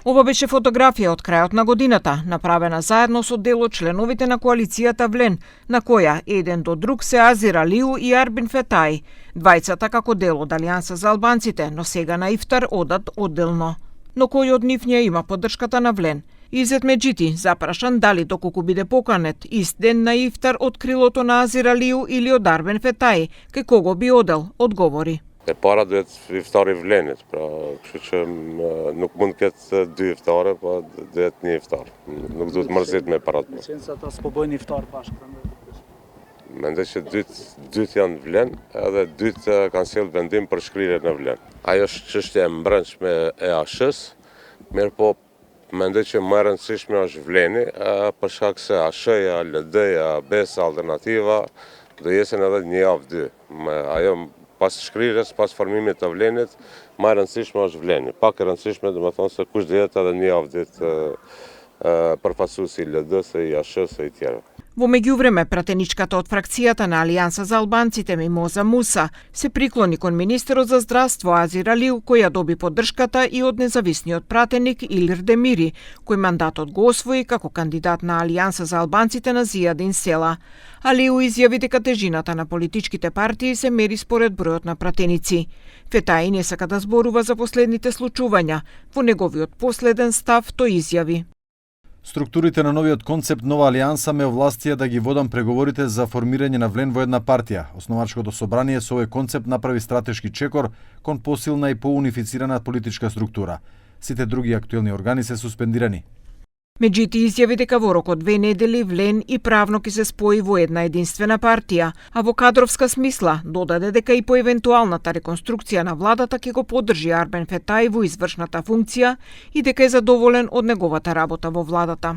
Ова беше фотографија од крајот на годината, направена заедно со дел од членовите на коалицијата Влен, на која еден до друг се Азир Алиу и Арбин Фетај, двајцата како дел од Алијанса за албанците, но сега на ифтар одат одделно. Но кој од нив ја има поддршката на Влен? Изет Меджити, запрашан дали доколку биде поканет ист ден на ифтар од крилото на Азир Алиу или од Арбин Фетај, кај кого би одел, одговори. E para duhet iftari Vlenit, pra kështu që nuk mund të ketë dy iftare, po duhet një iftar. Nuk duhet mërzit me parat. Qenë se ata s'po bëjnë iftar bashkë. Mendoj që dyt janë Vlen, edhe dyt kanë sjellë vendim për shkrirjen në Vlen. Ajo është çështje e brendshme e ASH-s, mirë po mendoj që më e rëndësishme është Vleni, për shkak se ASH-ja, LD-ja, BES Alternativa do jesin edhe një javë dy. Ajo pas shkrirjes, pas formimit të Vlenit, më e rëndësishme është Vleni. Pak e rëndësishme, do të thonë se kush do jetë edhe një javë ditë përfaqësuesi i LD-s, i ASH-s e i tjerë. Во меѓувреме, пратеничката од фракцијата на Алијанса за албанците Мимоза Муса се приклони кон министерот за здравство Азир Алиу, која доби поддршката и од независниот пратеник Илир Демири, кој мандатот го освои како кандидат на Алијанса за албанците на Зијадин Села. Алиу изјави дека тежината на политичките партии се мери според бројот на пратеници. Фетај не сака да зборува за последните случувања. Во неговиот последен став тој изјави: Структурите на новиот концепт Нова алијанса ме овластија да ги водам преговорите за формирање на Влен во една партија. Основачкото собрание со овој концепт направи стратешки чекор кон посилна и поунифицирана политичка структура. Сите други актуелни органи се суспендирани. Меджити изјави дека во рок од 2 недели Влен и правно ќе се спои во една единствена партија, а во кадровска смисла додаде дека и по евентуалната реконструкција на владата ќе го поддржи Арбен Фетај во извршната функција и дека е задоволен од неговата работа во владата.